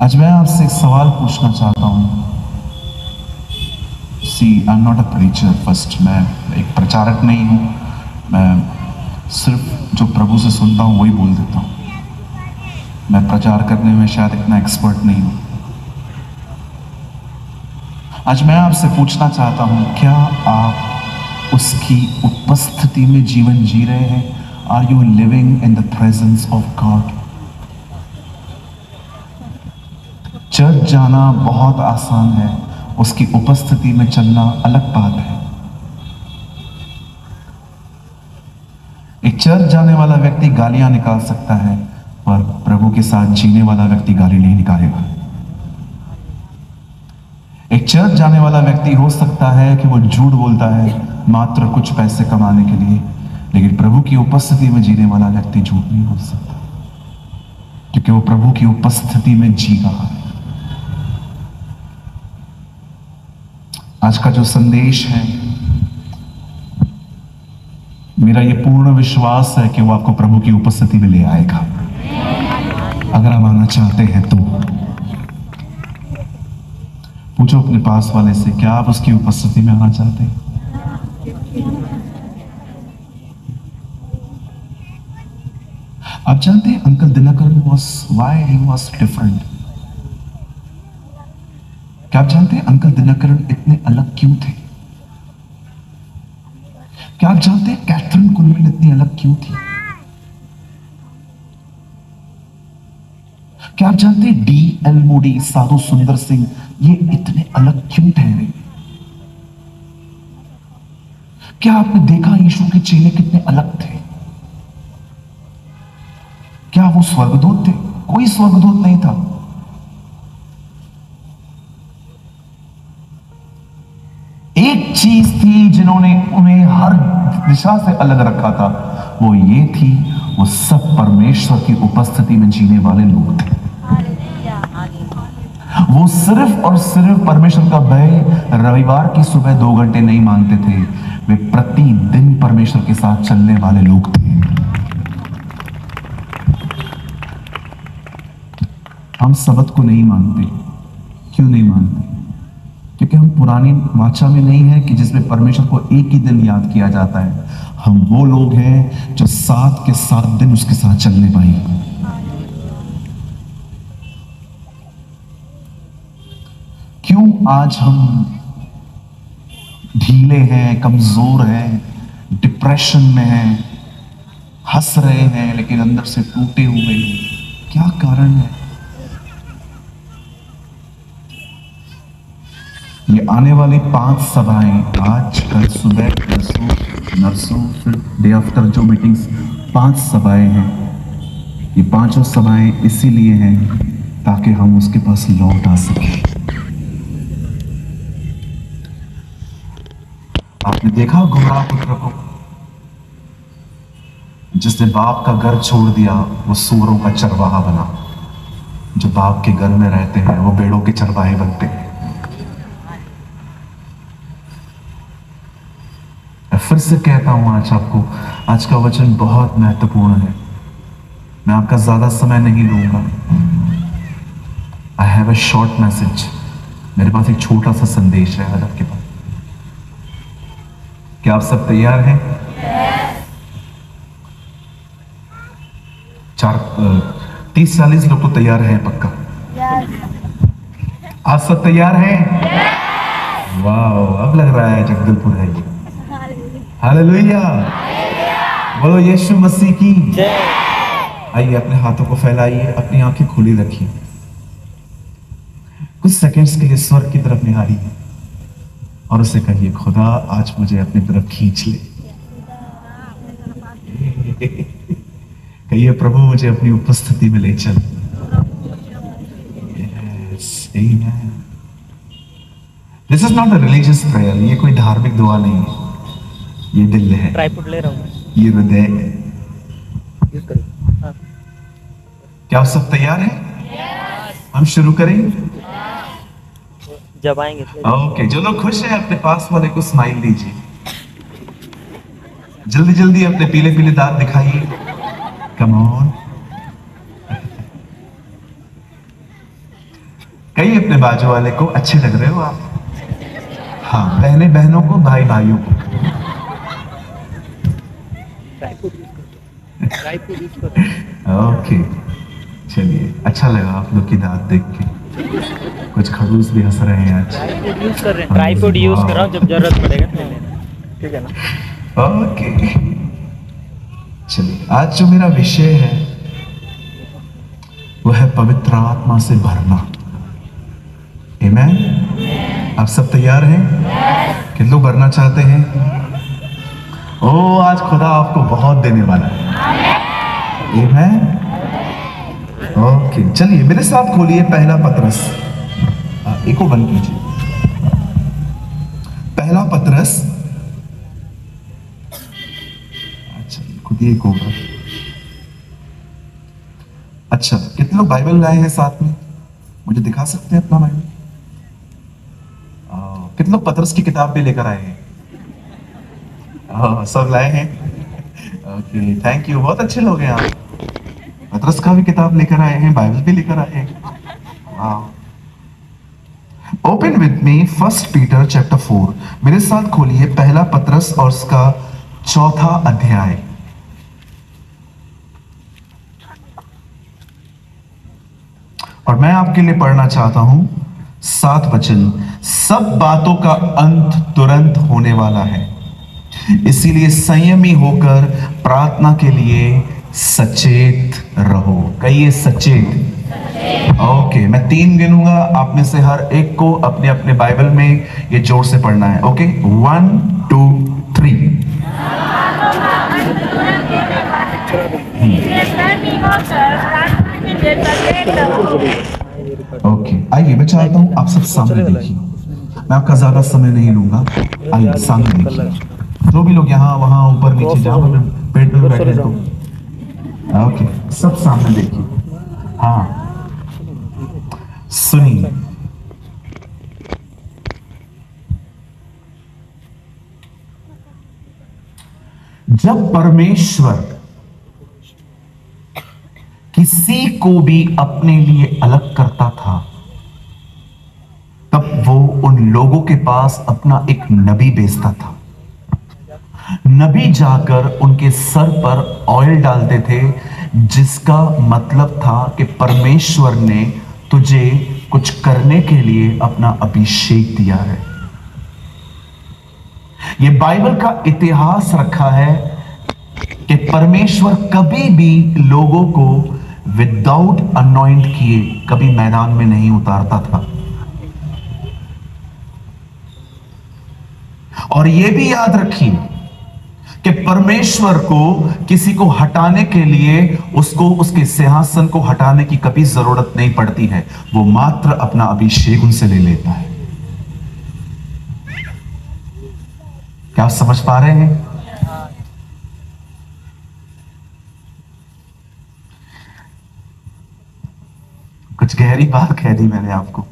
आज मैं आपसे एक सवाल पूछना चाहता हूँ। See I am not a preacher first, मैं एक प्रचारक नहीं हूँ। मैं सिर्फ जो प्रभु से सुनता हूँ वही बोल देता हूँ। मैं प्रचार करने में शायद इतना एक्सपर्ट नहीं हूँ। आज मैं आपसे पूछना चाहता हूँ, क्या आप उसकी उपस्थिति में जीवन जी रहे हैं? Are you living in the presence of God? Church जाना बहुत आसान है, उसकी उपस्थिति में चलना अलग बात है। एक चर्च जाने वाला व्यक्ति गालियां निकाल सकता है, पर प्रभु के साथ जीने वाला व्यक्ति गाली नहीं निकालेगा। एक चर्च जाने वाला व्यक्ति हो सकता है कि वो झूठ बोलता है मात्र कुछ पैसे कमाने के लिए, लेकिन प्रभु की उपस्थिति में जीने वाला व्यक्ति झूठ नहीं बोल सकता, क्योंकि वो प्रभु की उपस्थिति में जी रहा है। आज का जो संदेश है, मेरा ये पूर्ण विश्वास है कि वो आपको प्रभु की उपस्थिति में ले आएगा, अगर आप आना चाहते हैं तो। पूछो अपने पास वाले से, क्या आप उसकी उपस्थिति में आना चाहते हैं? आप जानते हैं uncle Dinakaran why he was different? क्या आप जानते हैं अंकल दिनकरन इतने अलग क्यों थे? क्या आप जानते हैं कैथरीन कुलमिन इतनी अलग क्यों थी? क्या आप जानते हैं D.L. मूडी, साधु सुंदर सिंह, ये इतने अलग क्यों ठहरे? क्या आपने देखा यीशु के चेले कितने अलग थे? क्या वो स्वर्गदूत थे? कोई स्वर्गदूत नहीं था। एक चीज थी जिन्होंने उन्हें हर दिशा से अलग रखा था, वो ये थी, वो सब परमेश्वर की उपस्थिति में जीने वाले लोग थे। वो सिर्फ और सिर्फ परमेश्वर का भय रविवार की सुबह 2 घंटे नहीं मांगते थे, वे प्रतिदिन परमेश्वर के साथ चलने वाले लोग थे। हम सबत को नहीं मानते। क्यों नहीं मानते? क्योंकि हम पुरानी वाचा में नहीं है कि जिसमें परमेश्वर को एक ही दिन याद किया जाता है। हम वो लोग हैं जो 7 के 7 दिन उसके साथ चलने पाए। क्यों आज हम ढीले हैं, कमजोर हैं, डिप्रेशन में हैं, हंस रहे हैं लेकिन अंदर से टूटे हुए हैं? क्या कारण है? ये आने वाली 5 सभाएं, आज, कल, सुबह, परसों, नरसों, फिर डे आफ्टर जो मीटिंग्स, 5 सभाएं हैं। ये 5 सभाएं इसीलिए हैं ताकि हम उसके पास लौट आ सकें। आपने देखा गुमराह पुत्र को, जिसने बाप का घर छोड़ दिया, वो सूअरों का चरवाहा बना। जो बाप के घर में रहते हैं वो भेड़ों के चरवाहे बनते हैं। फिर से कहता हूं आज आपको, आज का वचन बहुत महत्वपूर्ण है। मैं आपका ज्यादा समय नहीं लूंगा। I have a short message. मेरे पास एक छोटा सा संदेश है आज आपके पास। क्या आप सब तैयार हैं? चार 30-40 लोग तो तैयार हैं पक्का। आप सब तैयार हैं? वाह, अब लग रहा है जगदलपुर है ये। हालेलुया, बोलो यीशु मसीह की जय। आइए, अपने हाथों को फैलाइए, अपनी आंखें खुली रखिए, कुछ सेकंड्स के लिए स्वर्ग की तरफ निहारिए और उसे कहिए, खुदा आज मुझे अपनी तरफ खींच ले। कहिए, प्रभु मुझे अपनी उपस्थिति में ले चल। This is not a religious prayer. ये कोई धार्मिक दुआ नहीं है, ये दिल है, ट्राइपॉड ले रहा हूँ, ये हृदय है। क्या आप सब तैयार हैं? हम शुरू करें? जब आएंगे ओके, जो लोग खुश हैं अपने पास वाले को स्माइल दीजिए। जल्दी जल्दी अपने पीले पीले दांत दिखाइए। Come on. अपने बाजू वाले को अच्छे लग रहे हो आप। हाँ, बहने बहनों को, भाई भाइयों को। ओके, चलिए, अच्छा लगा आप लोग की दांत देख के। कुछ खड़ूस भी हंस रहे हैं आज। ट्राइपॉड यूज कर रहा हूं, जब जरूरत पड़ेगा ले लेना, ठीक है ना। ओके, चलिए, आज जो मेरा विषय है वह है पवित्र आत्मा से भरना। आमेन। आप सब तैयार हैं? कितने लोग भरना चाहते हैं? ओ, आज खुदा आपको बहुत देने वाला है। आमेन। ओके, चलिए मेरे साथ खोलिए पहला पतरस। एक को बंद कीजिए। पहला पतरस, अच्छा खुद ही एक होगा। अच्छा, कितने लोग बाइबल लाए हैं साथ में? मुझे दिखा सकते हैं अपना बाइबल? कितने लोग पतरस की किताब भी लेकर आए हैं? सब लाए हैं। ओके, थैंक यू, बहुत अच्छे लोग हैं आप। पतरस का भी किताब लेकर आए हैं, बाइबल भी लेकर आए हैं। Open with me 1 Peter chapter 4। मेरे साथ खोलिए पहला पतरस और उसका 4था अध्याय। और मैं आपके लिए पढ़ना चाहता हूं 7 वचन। सब बातों का अंत तुरंत होने वाला है, इसीलिए संयमी होकर प्रार्थना के लिए सचेत रहो। कहिए सचेत। ओके, मैं 3 गिनूंगा, आप में से हर एक को अपने अपने बाइबल में ये जोर से पढ़ना है। ओके, 1 2 3। ओके, आइए, मैं चाहता हूं आप सब सामने देखिए। मैं आपका ज्यादा समय नहीं लूंगा। आइए सामने देखिए। जो भी लोग यहाँ वहां ऊपर नीचे जहां पर पेट में बैठे तो ओके, सब सामने देखिए। हाँ, सुनिए। जब परमेश्वर किसी को भी अपने लिए अलग करता था, तब वो उन लोगों के पास अपना एक नबी भेजता था। नबी जाकर उनके सर पर ऑयल डालते थे, जिसका मतलब था कि परमेश्वर ने तुझे कुछ करने के लिए अपना अभिषेक दिया है। यह बाइबल का इतिहास रखा है कि परमेश्वर कभी भी लोगों को विदाउट अनॉइंट किए कभी मैदान में नहीं उतारता था। और यह भी याद रखिए कि परमेश्वर को किसी को हटाने के लिए उसको उसके सिंहासन को हटाने की कभी जरूरत नहीं पड़ती है। वो मात्र अपना अभिषेक उनसे ले लेता है। क्या आप समझ पा रहे हैं? कुछ गहरी बात कह दी मैंने आपको।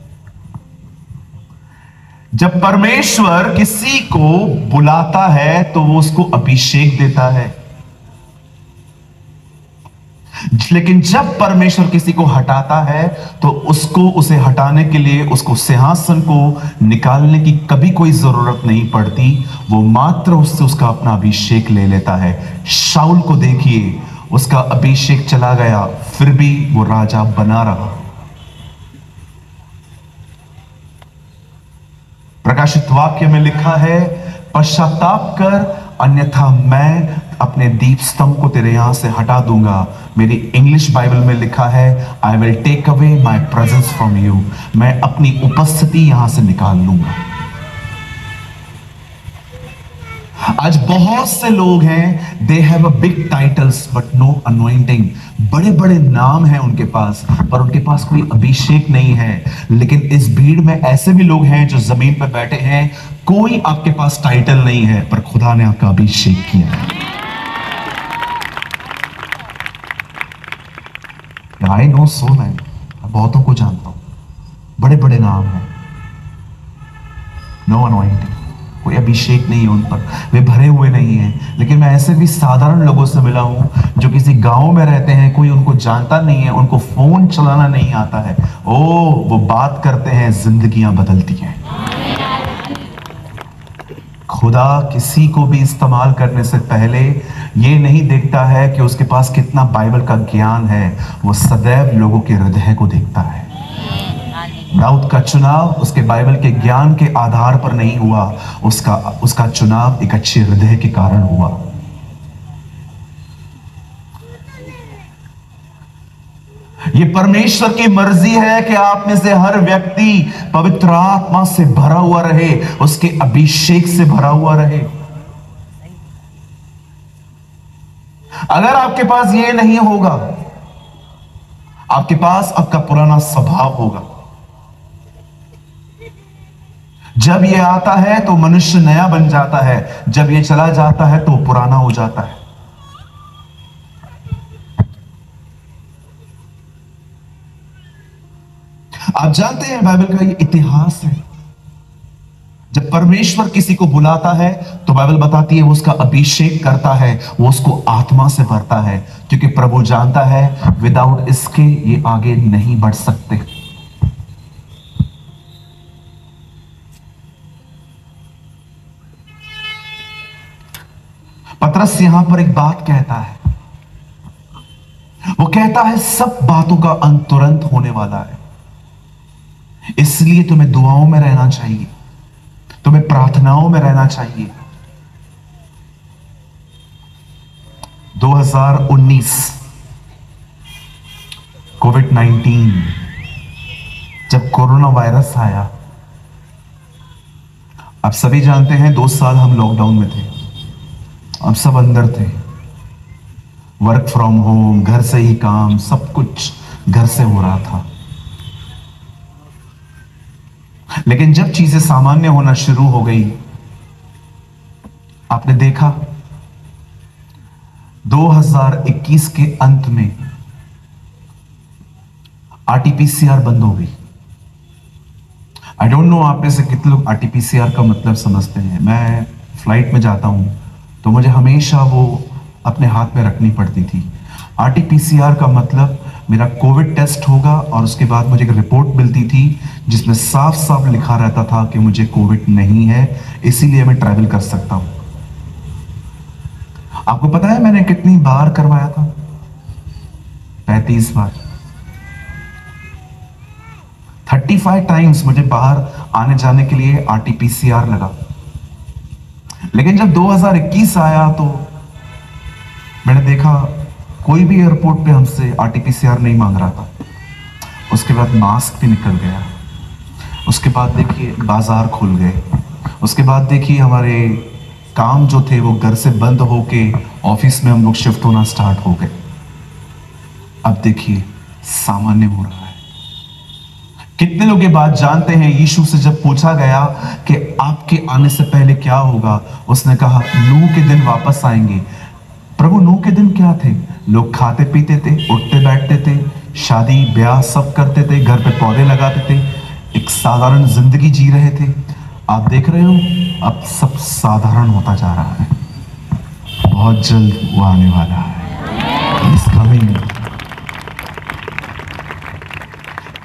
जब परमेश्वर किसी को बुलाता है तो वो उसको अभिषेक देता है, लेकिन जब परमेश्वर किसी को हटाता है तो उसको उसे हटाने के लिए उसको सिंहासन को निकालने की कभी कोई जरूरत नहीं पड़ती। वो मात्र उससे उसका अपना अभिषेक ले लेता है। शाऊल को देखिए, उसका अभिषेक चला गया, फिर भी वो राजा बना रहा। प्रकाशित वाक्य में लिखा है, पश्चाताप कर, अन्यथा मैं अपने दीप स्तंभ को तेरे यहां से हटा दूंगा। मेरी इंग्लिश बाइबल में लिखा है, I will take away my presence from you. मैं अपनी उपस्थिति यहां से निकाल लूंगा। आज बहुत से लोग हैं, they have a big titles but no anointing. बड़े बड़े नाम हैं उनके पास, पर उनके पास कोई अभिषेक नहीं है। लेकिन इस भीड़ में ऐसे भी लोग हैं जो जमीन पर बैठे हैं, कोई आपके पास टाइटल नहीं है, पर खुदा ने आपका अभिषेक किया है। आई नो सो मैन, बहुतों को जानता हूं, बड़े बड़े नाम हैं, नो अनॉइंटिंग, कोई अभिषेक नहीं है उन पर, वे भरे हुए नहीं हैं। लेकिन मैं ऐसे भी साधारण लोगों से मिला हूं जो किसी गांव में रहते हैं, कोई उनको जानता नहीं है, उनको फोन चलाना नहीं आता है, वो बात करते हैं, जिंदगियां बदलती हैं। खुदा किसी को भी इस्तेमाल करने से पहले ये नहीं देखता है कि उसके पास कितना बाइबल का ज्ञान है, वो सदैव लोगों के हृदय को देखता है। दाऊद का चुनाव उसके बाइबल के ज्ञान के आधार पर नहीं हुआ, उसका चुनाव एक अच्छे हृदय के कारण हुआ। ये परमेश्वर की मर्जी है कि आप में से हर व्यक्ति पवित्र आत्मा से भरा हुआ रहे, उसके अभिषेक से भरा हुआ रहे। अगर आपके पास ये नहीं होगा, आपके पास आपका पुराना स्वभाव होगा। जब ये आता है तो मनुष्य नया बन जाता है, जब ये चला जाता है तो पुराना हो जाता है। आप जानते हैं बाइबल का ये इतिहास है, जब परमेश्वर किसी को बुलाता है तो बाइबल बताती है वो उसका अभिषेक करता है, वो उसको आत्मा से भरता है, क्योंकि प्रभु जानता है विदाउट इसके ये आगे नहीं बढ़ सकते। पतरस यहां पर एक बात कहता है, वो कहता है सब बातों का अंत तुरंत होने वाला है, इसलिए तुम्हें दुआओं में रहना चाहिए, तुम्हें प्रार्थनाओं में रहना चाहिए। 2019 कोविड-19 जब कोरोना वायरस आया, आप सभी जानते हैं 2 साल हम लॉकडाउन में थे, हम सब अंदर थे, वर्क फ्रॉम होम, घर से ही काम, सब कुछ घर से हो रहा था। लेकिन जब चीजें सामान्य होना शुरू हो गई, आपने देखा 2021 के अंत में आरटीपीसीआर बंद हो गई। आई डोंट नो आप में से कितने लोग आरटीपीसीआर का मतलब समझते हैं। मैं फ्लाइट में जाता हूं तो मुझे हमेशा वो अपने हाथ में रखनी पड़ती थी। आरटीपीसीआर का मतलब मेरा कोविड टेस्ट होगा और उसके बाद मुझे एक रिपोर्ट मिलती थी जिसमें साफ साफ लिखा रहता था कि मुझे कोविड नहीं है, इसीलिए मैं ट्रैवल कर सकता हूं। आपको पता है मैंने कितनी बार करवाया था? 35 बार। 35 टाइम्स मुझे बाहर आने जाने के लिए आरटीपीसीआर लगा। लेकिन जब 2021 आया तो मैंने देखा कोई भी एयरपोर्ट पे हमसे आरटीपीसीआर नहीं मांग रहा था। उसके बाद मास्क भी निकल गया, उसके बाद देखिए बाजार खुल गए, उसके बाद देखिए हमारे काम जो थे वो घर से बंद होके ऑफिस में हम लोग शिफ्ट होना स्टार्ट हो गए। अब देखिए सामान्य हो रहा है। कितने लोग ये बात जानते हैं? यीशु से जब पूछा गया कि आपके आने से पहले क्या होगा, उसने कहा नूह के दिन वापस आएंगे। प्रभु नूह के दिन क्या थे? लोग खाते पीते थे, उठते बैठते थे, शादी ब्याह सब करते थे, घर पे पौधे लगाते थे, एक साधारण जिंदगी जी रहे थे। आप देख रहे हो अब सब साधारण होता जा रहा है। बहुत जल्द वो आने वाला है। He's coming।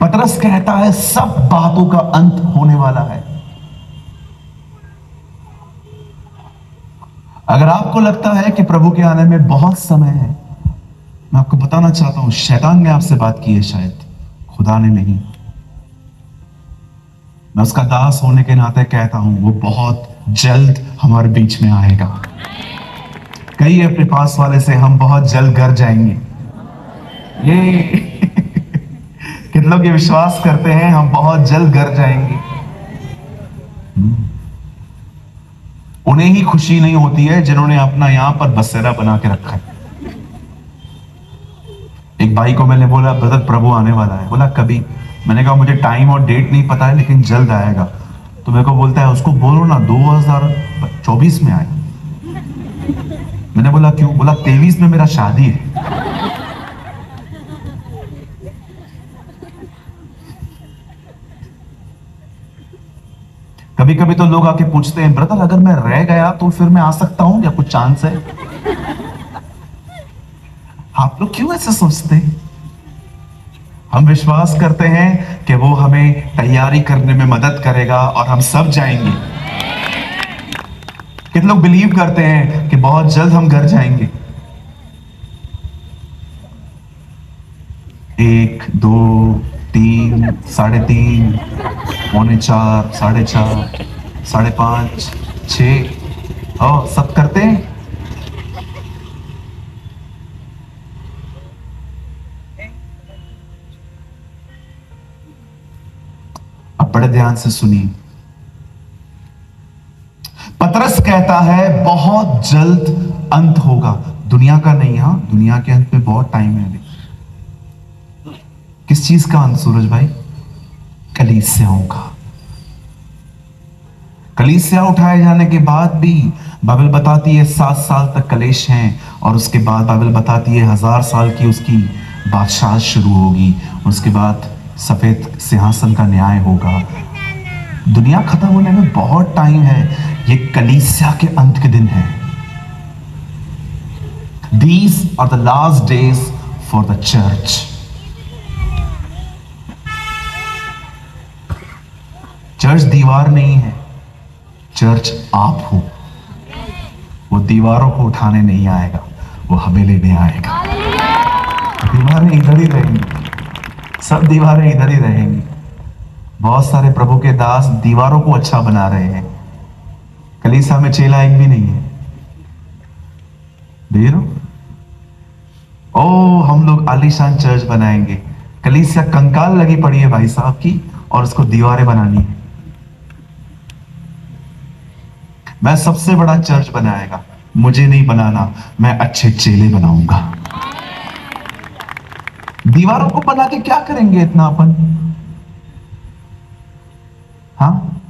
पतरस कहता है सब बातों का अंत होने वाला है। अगर आपको लगता है कि प्रभु के आने में बहुत समय है, मैं आपको बताना चाहता हूं शैतान ने आपसे बात की है, शायद खुदा ने नहीं। मैं उसका दास होने के नाते कहता हूं वो बहुत जल्द हमारे बीच में आएगा। कई अपने पास वाले से हम बहुत जल्द घर जाएंगे। ये कितने लोग ये विश्वास करते हैं हम बहुत जल्द घर जाएंगे? उन्हें ही खुशी नहीं होती है जिन्होंने अपना यहां पर बसेरा बना के रखा है। एक भाई को मैंने बोला ब्रदर प्रभु आने वाला है। बोला कभी? मैंने कहा मुझे टाइम और डेट नहीं पता है लेकिन जल्द आएगा। तो मेरे को बोलता है उसको बोलो ना 2024 में आए। मैंने बोला क्यों? बोला 23 में मेरा शादी है। कभी कभी तो लोग आके पूछते हैं, ब्रदर अगर मैं रह गया तो फिर मैं आ सकता हूं या कुछ चांस है? आप लोग क्यों ऐसे सोचते हैं? हम विश्वास करते हैं कि वो हमें तैयारी करने में मदद करेगा और हम सब जाएंगे। कितने लोग बिलीव करते हैं कि बहुत जल्द हम घर जाएंगे? 1, 2, 3, 3:30, 3:45, 4:30, 5:30, 6 और सब करते हैं। अब बड़े ध्यान से सुनिए। पतरस कहता है बहुत जल्द अंत होगा। दुनिया का नहीं, हां दुनिया के अंत में बहुत टाइम है अभी। किस चीज का अंत सूरज भाई? कलीसियाओं का। कलीसिया उठाए जाने के बाद भी बाइबल बताती है 7 साल तक कलेश हैं, और उसके बाद बाइबल बताती है 1000 साल की उसकी बादशाह शुरू होगी। उसके बाद सफेद सिंहासन का न्याय होगा। दुनिया खत्म होने में बहुत टाइम है। ये कलीसिया के अंत के दिन है। These are the last days for the church. Church दीवार नहीं है, चर्च आप हो। वो दीवारों को उठाने नहीं आएगा, वो हमें लेने आएगा। दीवारें इधर ही रहेंगी, सब दीवारें इधर ही रहेंगी। बहुत सारे प्रभु के दास दीवारों को अच्छा बना रहे हैं। कलीसिया में चेला एक भी नहीं है। देखो, ओ हम लोग आलीशान चर्च बनाएंगे। कलीसिया कंकाल लगी पड़ी है भाई साहब की, और उसको दीवारें बनानी है। मैं सबसे बड़ा चर्च बनाएगा, मुझे नहीं बनाना, मैं अच्छे चेले बनाऊंगा। दीवारों को बना के क्या करेंगे इतना अपन? हाँ,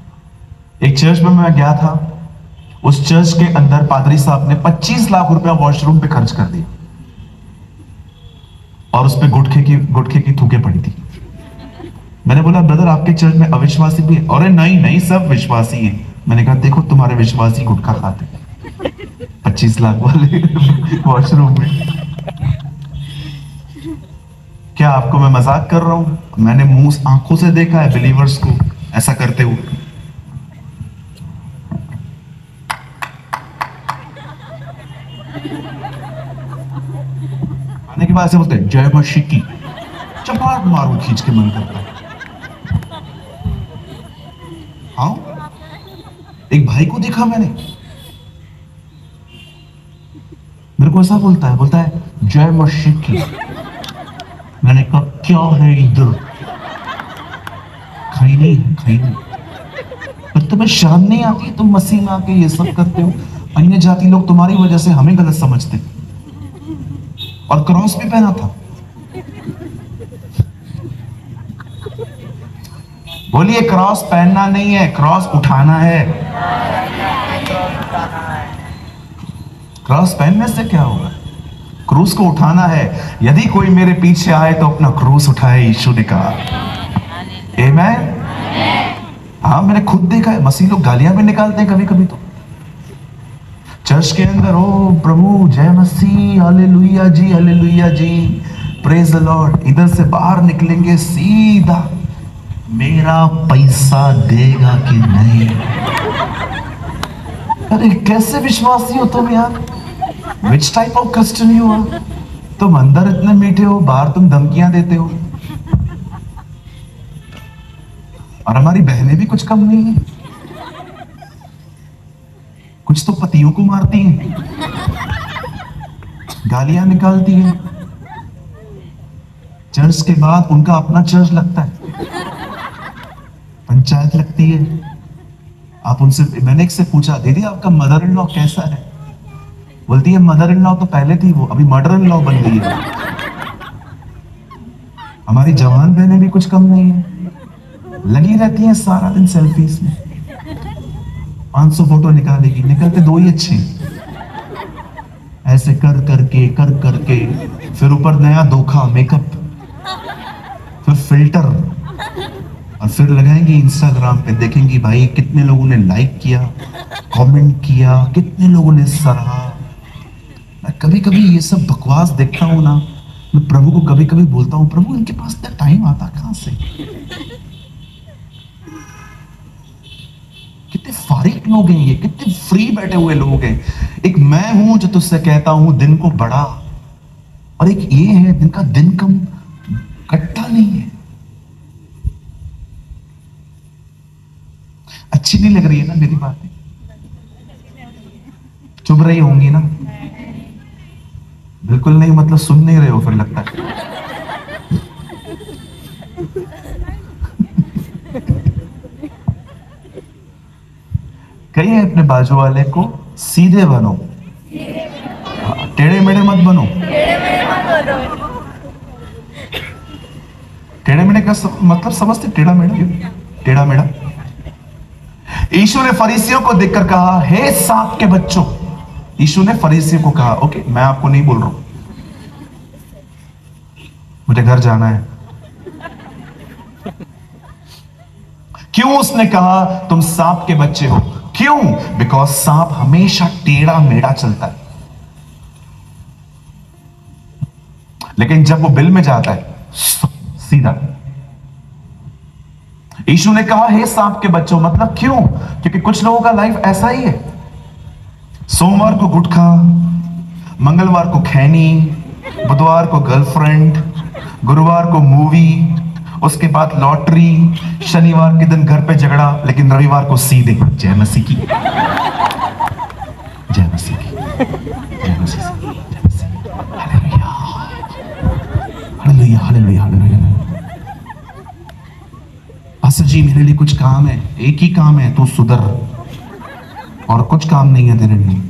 एक चर्च में मैं गया था। उस चर्च के अंदर पादरी साहब ने 25 लाख रुपया वॉशरूम पे खर्च कर दिया, और उस पे गुटखे की थूके पड़ी थी। मैंने बोला ब्रदर आपके चर्च में अविश्वासी भी है? अरे नहीं नहीं, सब विश्वासी है। मैंने कहा देखो तुम्हारे विश्वासी गुटखा खाते 25 लाख वाले वॉशरूम में। क्या आपको मैं मजाक कर रहा हूं? मैंने मुंह आंखों से देखा है बिलीवर्स को ऐसा करते हुए। आने के बाद से बोलते जय मसीह की, चपाट मारू खींच के मन करता है। हाँ, एक भाई को देखा मैंने, मेरे को ऐसा बोलता है जय मसीह की। मैंने कहा क्या है इधर? खैनी पर तुम्हें शर्म नहीं आती? तुम मसीह में आके ये सब करते हो। अन्य जाति लोग तुम्हारी वजह से हमें गलत समझते, और क्रॉस भी पहना था। बोलिए क्रॉस पहनना नहीं है, क्रॉस उठाना है। क्रॉस पहनने से क्या होगा? क्रूस को उठाना है। यदि कोई मेरे पीछे आए तो अपना क्रूस उठाए, यीशु ने कहा। आमेन। हाँ, मैंने खुद देखा है। मसीह लोग गालियां भी निकालते हैं कभी कभी तो चर्च के अंदर। ओ प्रभु जय मसीह, हालेलुया जी, प्रेज द लॉर्ड। इधर से बाहर निकलेंगे सीधा मेरा पैसा देगा कि नहीं। अरे कैसे विश्वासी हो तुम यार? Which type of Christian you हो? तुम अंदर इतने मीठे हो, बाहर तुम धमकियां देते हो। और हमारी बहनें भी कुछ कम नहीं है, कुछ तो पतियों को मारती हैं, गालियां निकालती हैं। चर्च के बाद उनका अपना चर्च लगता है, पंचायत लगती है। आप उनसे, मैंने एक से पूछा दीदी आपका मदर इन लॉ कैसा है? बोलती है मदर इन लॉ तो पहले थी, वो अभी मदर इन लॉ बन गई है। हमारी जवान बहनें भी कुछ कम नहीं है, लगी रहती हैं सारा दिन सेल्फीज में। 500 फोटो निकालेगी, निकलते 2 ही अच्छे, ऐसे कर करके फिर ऊपर नया धोखा, मेकअप, फिर फिल्टर, और फिर लगाएंगे इंस्टाग्राम पे, देखेंगे भाई कितने लोगों ने लाइक किया, कमेंट किया, कितने लोगों ने सराहा। मैं कभी कभी ये सब बकवास देखता हूं ना, मैं प्रभु को कभी कभी बोलता हूं, प्रभु इनके पास इतना टाइम आता कहां से? कितने फारिग लोग हैं ये, कितने फ्री बैठे हुए लोग हैं। एक मैं हूं जो तुझसे कहता हूं दिन को बड़ा, और एक ये है जिनका दिन कम कट्टा नहीं है। अच्छी नहीं लग रही है ना मेरी बातें? चुभ रही होंगी ना? बिल्कुल नहीं, मतलब सुन नहीं रहे हो फिर लगता है। कहिए अपने बाजू वाले को, सीधे बनो, टेढ़े मेढ़े मत बनो। टेढ़े मेढ़े का मतलब समझते? टेढ़ा मेढ़ा, टेढ़ा मेढ़ा। यीशु ने फरीसियों को देखकर कहा, हे सांप के बच्चों। यीशु ने फरीसियों को कहा, ओके मैं आपको नहीं बोल रहा हूं, मुझे घर जाना है। क्यों उसने कहा तुम सांप के बच्चे हो? क्यों? बिकॉज सांप हमेशा टेढ़ा मेढ़ा चलता है, लेकिन जब वो बिल में जाता है सीधा। यीशु ने कहा हे सांप के बच्चों, मतलब क्यों? क्योंकि कुछ लोगों का लाइफ ऐसा ही है, सोमवार को गुटखा, मंगलवार को खैनी, बुधवार को गर्लफ्रेंड, गुरुवार को मूवी, उसके बाद लॉटरी, शनिवार के दिन घर पे झगड़ा, लेकिन रविवार को सीधे जय मसीह की, जय मसीह की, जय मसीह की, जय मसीह की। Hallelujah, hallelujah, hallelujah, hallelujah. Pastor ji मेरे लिए कुछ काम है, एक ही काम है, तू सुधर, और कुछ काम नहीं है तेरे लिए।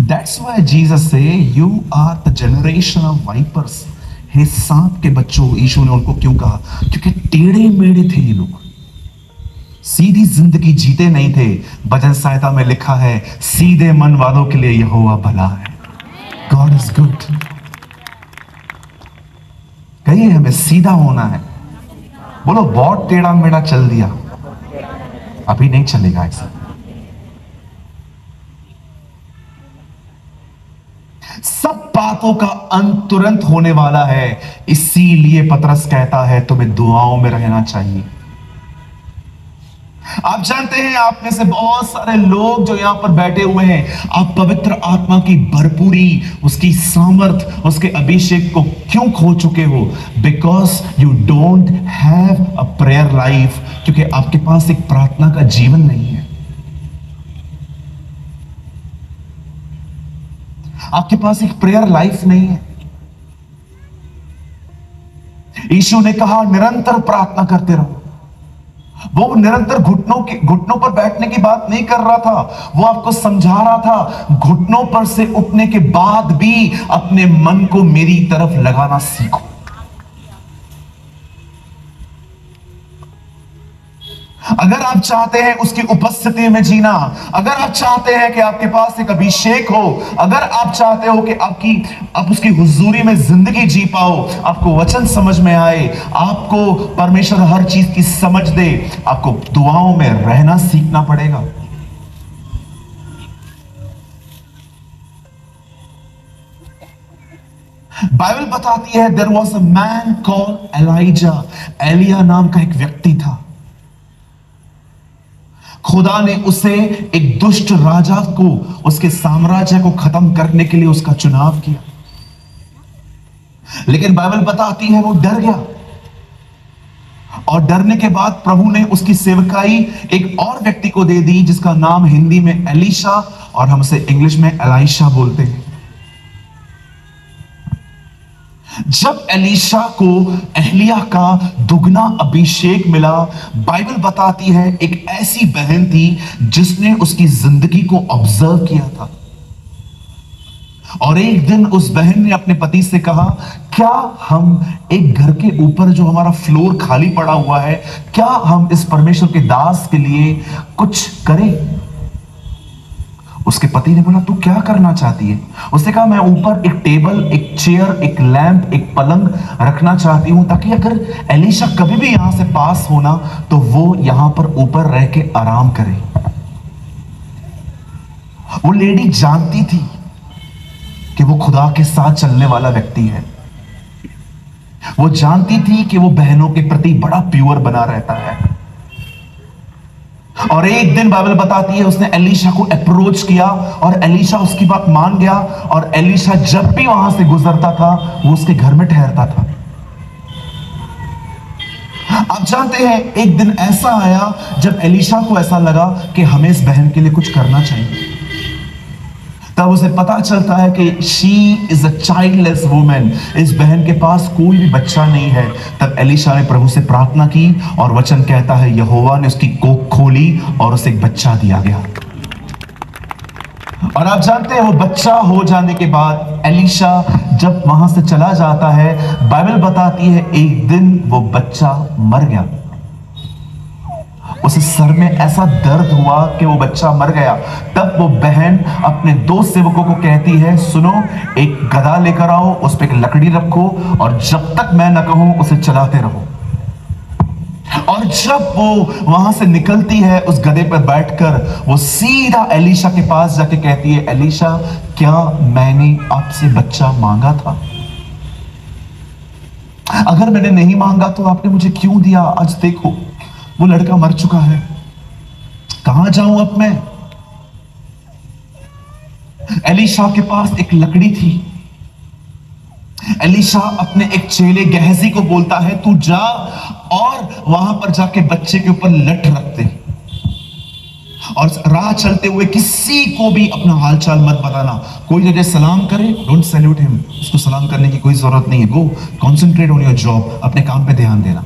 That's why Jesus say you are the generation of vipers। हे सांप के बच्चों, यीशु ने उनको क्यों कहा? क्योंकि टेढ़े मेढ़े थे ये लोग, सीधी जिंदगी जीते नहीं थे। भजन संहिता में लिखा है, सीधे मन वालों के लिए यहोवा भला है। God is good। कहिए हमें सीधा होना है। बोलो बहुत टेढ़ा मेढ़ा चल दिया, अभी नहीं चलेगा ऐसा। सब बातों का अंत तुरंत होने वाला है, इसीलिए पतरस कहता है तुम्हें दुआओं में रहना चाहिए। आप जानते हैं, आप में से बहुत सारे लोग जो यहां पर बैठे हुए हैं, आप पवित्र आत्मा की भरपूरी, उसकी सामर्थ, उसके अभिषेक को क्यों खो चुके हो? Because you don't have a prayer life, क्योंकि आपके पास एक प्रार्थना का जीवन नहीं है। आपके पास एक प्रेयर लाइफ नहीं है। यीशु ने कहा निरंतर प्रार्थना करते रहो। वो निरंतर घुटनों पर बैठने की बात नहीं कर रहा था, वो आपको समझा रहा था घुटनों पर से उठने के बाद भी अपने मन को मेरी तरफ लगाना सीखो। अगर आप चाहते हैं उसकी उपस्थिति में जीना, अगर आप चाहते हैं कि आपके पास एक अभिषेक हो, अगर आप चाहते हो कि आप उसकी हुजूरी में जिंदगी जी पाओ, आपको वचन समझ में आए, आपको परमेश्वर हर चीज की समझ दे, आपको दुआओं में रहना सीखना पड़ेगा। बाइबल बताती है there was a man called Elijah. एलिया नाम का एक व्यक्ति था। खुदा ने उसे एक दुष्ट राजा को, उसके साम्राज्य को खत्म करने के लिए उसका चुनाव किया, लेकिन बाइबल बताती है वो डर गया, और डरने के बाद प्रभु ने उसकी सेवकाई एक और व्यक्ति को दे दी, जिसका नाम हिंदी में एलीशा और हम उसे इंग्लिश में एलाइशा बोलते हैं। जब एलीशा को एलिया का दुगना अभिषेक मिला, बाइबल बताती है एक ऐसी बहन थी जिसने उसकी जिंदगी को ऑब्जर्व किया था, और एक दिन उस बहन ने अपने पति से कहा, क्या हम एक घर के ऊपर जो हमारा फ्लोर खाली पड़ा हुआ है, क्या हम इस परमेश्वर के दास के लिए कुछ करें? उसके पति ने बोला तू क्या करना चाहती है? उसने कहा मैं ऊपर एक टेबल, एक चेयर, एक लैंप, एक पलंग रखना चाहती हूं ताकि अगर एलिशा कभी भी यहां से पास होना तो वो यहां पर ऊपर रह के आराम करे। वो लेडी जानती थी कि वो खुदा के साथ चलने वाला व्यक्ति है। वो जानती थी कि वो बहनों के प्रति बड़ा प्योर बना रहता है। और एक दिन बाइबल बताती है उसने एलीशा को अप्रोच किया और एलीशा उसकी बात मान गया। और एलीशा जब भी वहां से गुजरता था वो उसके घर में ठहरता था। आप जानते हैं एक दिन ऐसा आया जब एलीशा को ऐसा लगा कि हमें इस बहन के लिए कुछ करना चाहिए। तब उसे पता चलता है कि she is a childless women, इस बहन के पास कोई भी बच्चा नहीं है। तब एलीशा ने प्रभु से प्रार्थना की और वचन कहता है यहोवा ने उसकी कोख खोली और उसे एक बच्चा दिया गया। और आप जानते हैं वो बच्चा हो जाने के बाद एलीशा जब वहां से चला जाता है, बाइबल बताती है एक दिन वो बच्चा मर गया। उसे सर में ऐसा दर्द हुआ कि वो बच्चा मर गया। तब वो बहन अपने दो सेवकों को कहती है सुनो, एक गधा लेकर आओ, उस पर एक लकड़ी रखो और जब तक मैं न कहूं उसे चलाते रहो। और जब वो वहां से निकलती है उस गधे पर बैठकर वो सीधा एलीशा के पास जाके कहती है एलीशा क्या मैंने आपसे बच्चा मांगा था? अगर मैंने नहीं मांगा तो आपने मुझे क्यों दिया? आज देखो वो लड़का मर चुका है, कहां जाऊं अब मैं? एलीशा के पास एक लकड़ी थी। एलीशा अपने एक चेले गहजी को बोलता है तू जा और वहां पर जाके बच्चे के ऊपर लठ रख दे और राह चलते हुए किसी को भी अपना हालचाल मत बताना। कोई तुझे सलाम करे, डोंट सैल्यूट हिम, उसको सलाम करने की कोई जरूरत नहीं है। गो कॉन्सेंट्रेट ऑन योर जॉब, अपने काम पे ध्यान देना।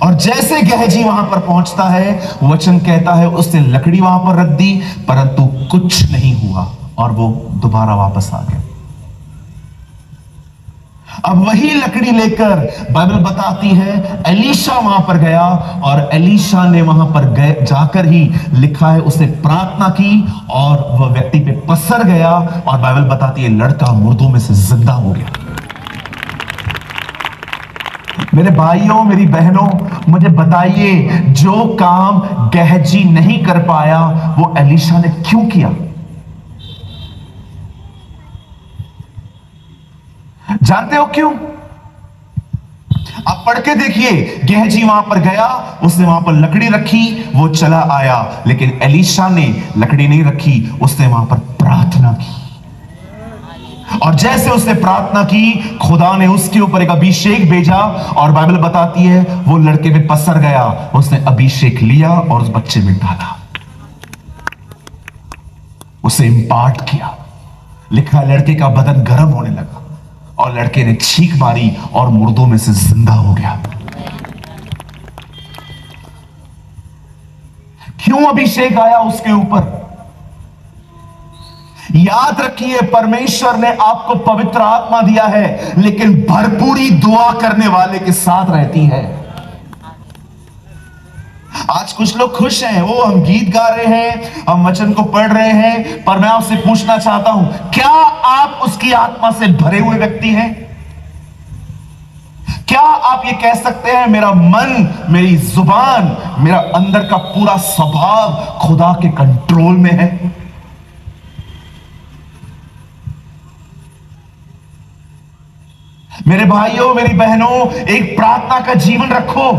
और जैसे गहजी वहां पर पहुंचता है वचन कहता है उसने लकड़ी वहां पर रख दी परंतु कुछ नहीं हुआ और वो दोबारा वापस आ गया। अब वही लकड़ी लेकर बाइबल बताती है एलीशा वहां पर गया और एलीशा ने वहां पर जाकर ही लिखा है उसने प्रार्थना की और वह व्यक्ति पे पसर गया और बाइबल बताती है लड़का मुर्दों में से जिंदा हो गया। मेरे भाइयों मेरी बहनों मुझे बताइए जो काम गहजी नहीं कर पाया वो एलीशा ने क्यों किया? जानते हो क्यों? आप पढ़ के देखिए। गहजी वहां पर गया, उसने वहां पर लकड़ी रखी, वो चला आया, लेकिन एलीशा ने लकड़ी नहीं रखी, उसने वहां पर प्रार्थना की। और जैसे उसने प्रार्थना की खुदा ने उसके ऊपर एक अभिषेक भेजा और बाइबल बताती है वो लड़के पे पसर गया। उसने अभिषेक लिया और उस बच्चे में डाला, उसे इंपार्ट किया। लिखा लड़के का बदन गर्म होने लगा और लड़के ने छींक मारी और मुर्दों में से जिंदा हो गया। क्यों अभिषेक आया उसके ऊपर? याद रखिए परमेश्वर ने आपको पवित्र आत्मा दिया है लेकिन भरपूरी दुआ करने वाले के साथ रहती है। आज कुछ लोग खुश हैं, वो हम गीत गा रहे हैं, हम वचन को पढ़ रहे हैं, पर मैं आपसे पूछना चाहता हूं क्या आप उसकी आत्मा से भरे हुए व्यक्ति हैं? क्या आप ये कह सकते हैं मेरा मन, मेरी जुबान, मेरा अंदर का पूरा स्वभाव खुदा के कंट्रोल में है? मेरे भाइयों मेरी बहनों एक प्रार्थना का जीवन रखो।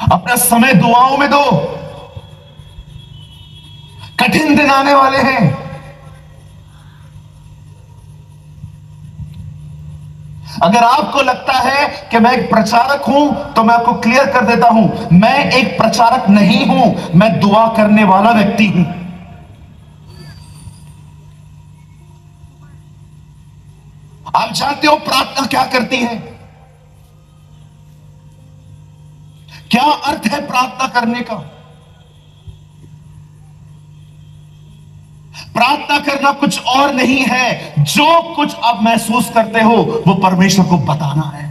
अपना समय दुआओं में दो। कठिन दिन आने वाले हैं। अगर आपको लगता है कि मैं एक प्रचारक हूं तो मैं आपको क्लियर कर देता हूं मैं एक प्रचारक नहीं हूं, मैं दुआ करने वाला व्यक्ति हूं। आप जानते हो प्रार्थना क्या करती है? क्या अर्थ है प्रार्थना करने का? प्रार्थना करना कुछ और नहीं है, जो कुछ आप महसूस करते हो वो परमेश्वर को बताना है।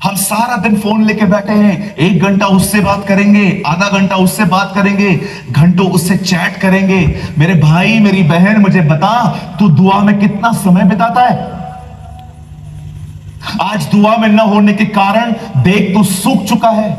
हम सारा दिन फोन लेके बैठे हैं, 1 घंटा उससे बात करेंगे, आधा घंटा उससे बात करेंगे, घंटों उससे चैट करेंगे। मेरे भाई मेरी बहन, मुझे बता, तू दुआ में कितना समय बिताता है? आज दुआ में न होने के कारण देख तू सूख चुका है।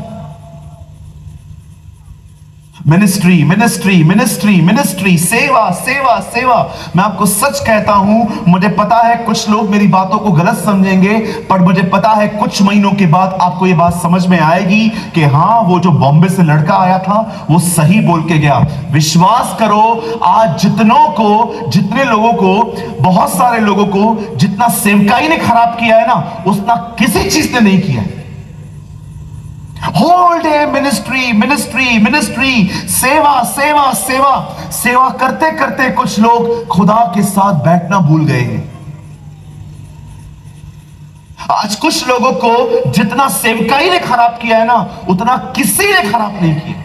मिनिस्ट्री मिनिस्ट्री मिनिस्ट्री मिनिस्ट्री, सेवा सेवा सेवा। मैं आपको सच कहता हूं, मुझे पता है कुछ लोग मेरी बातों को गलत समझेंगे, पर मुझे पता है कुछ महीनों के बाद आपको यह बात समझ में आएगी कि हां, वो जो बॉम्बे से लड़का आया था वो सही बोल के गया। विश्वास करो, आज जितने लोगों को, बहुत सारे लोगों को जितना सेवकाई ने खराब किया है ना, उतना किसी चीज ने नहीं किया है। Whole day ministry ministry ministry, सेवा सेवा सेवा। सेवा करते करते कुछ लोग खुदा के साथ बैठना भूल गए हैं। आज कुछ लोगों को जितना सेवकाई ने खराब किया है ना, उतना किसी ने खराब नहीं किया।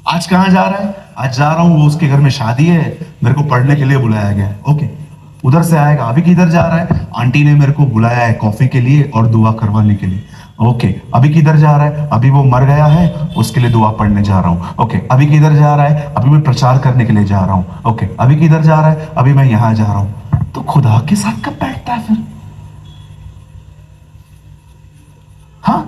आज कहां जा रहा है? आज जा रहा हूं, वो उसके घर में शादी है, मेरे को पढ़ने के लिए बुलाया गया है। ओके, उधर से आएगा। अभी किधर जा रहा है? आंटी ने मेरे को बुलाया है कॉफी के लिए और दुआ करवाने के लिए। ओके, अभी किधर जा रहा है? अभी वो मर गया है, उसके लिए दुआ पढ़ने जा रहा हूं। ओके, अभी किधर जा रहा है? अभी मैं प्रचार करने के लिए जा रहा हूं। ओके, अभी किधर जा रहा है? अभी मैं यहां जा रहा हूं। तो खुदा के साथ कब बैठता है फिर? हाँ,